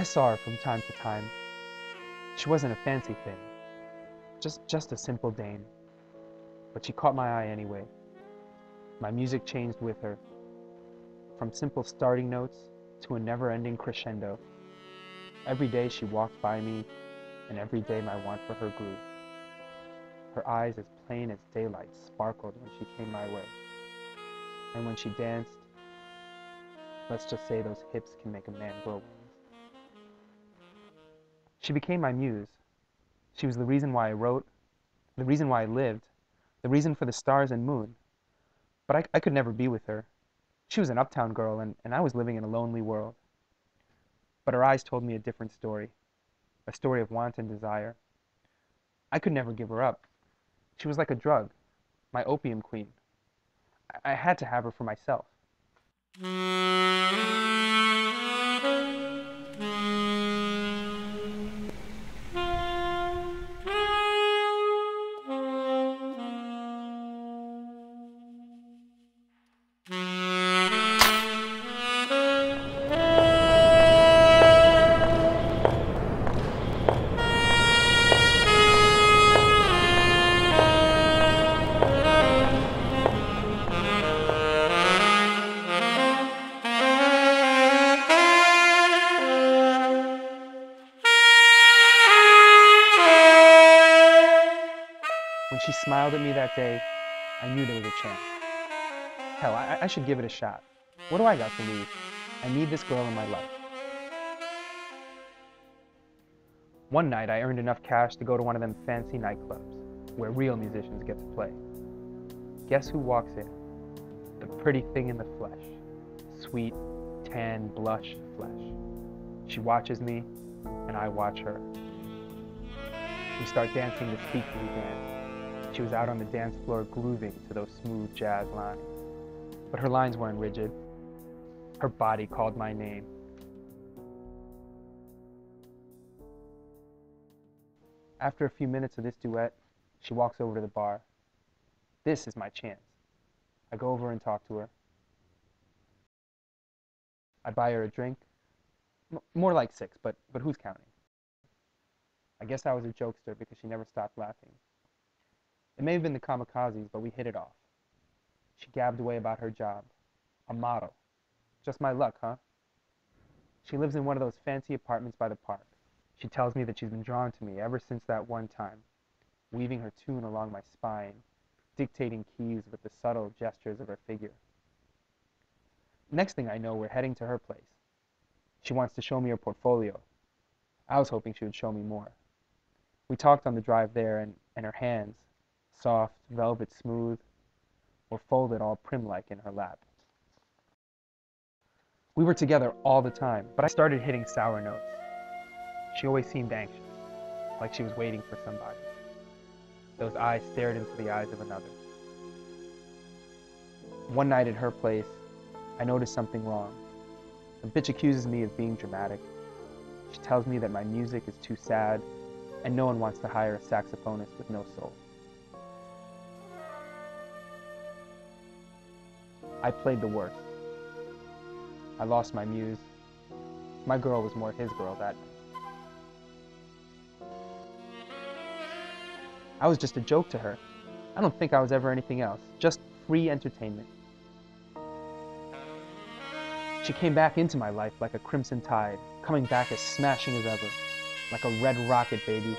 I saw her from time to time. She wasn't a fancy thing, just a simple dame. But she caught my eye anyway. My music changed with her, from simple starting notes to a never-ending crescendo. Every day she walked by me, and every day my want for her grew. Her eyes, as plain as daylight, sparkled when she came my way. And when she danced, let's just say those hips can make a man grow wings. She became my muse. She was the reason why I wrote, the reason why I lived, the reason for the stars and moon. But I could never be with her. She was an uptown girl, and I was living in a lonely world. But her eyes told me a different story, a story of want and desire. I could never give her up. She was like a drug, my opium queen. I had to have her for myself. When she smiled at me that day, I knew there was a chance. Hell, I should give it a shot. What do I got to lose? I need this girl in my life. One night, I earned enough cash to go to one of them fancy nightclubs, where real musicians get to play. Guess who walks in? The pretty thing in the flesh. Sweet, tan, blush flesh. She watches me, and I watch her. We start dancing the speakeasy dance. She was out on the dance floor grooving to those smooth jazz lines. But her lines weren't rigid. Her body called my name. After a few minutes of this duet, she walks over to the bar. This is my chance. I go over and talk to her. I buy her a drink. More like 6, but who's counting? I guess I was a jokester because she never stopped laughing. It may have been the kamikazes, but we hit it off. She gabbed away about her job. A model. Just my luck, huh? She lives in one of those fancy apartments by the park. She tells me that she's been drawn to me ever since that one time, weaving her tune along my spine, dictating keys with the subtle gestures of her figure. Next thing I know, we're heading to her place. She wants to show me her portfolio. I was hoping she would show me more. We talked on the drive there, and her hands, soft, velvet smooth, were folded all prim-like in her lap. We were together all the time, but I started hitting sour notes. She always seemed anxious, like she was waiting for somebody. Those eyes stared into the eyes of another. One night at her place, I noticed something wrong. The bitch accuses me of being dramatic. She tells me that my music is too sad, and no one wants to hire a saxophonist with no soul. I played the worst. I lost my muse. My girl was more his girl that night. I was just a joke to her. I don't think I was ever anything else, just free entertainment. She came back into my life like a crimson tide, coming back as smashing as ever, like a red rocket, baby.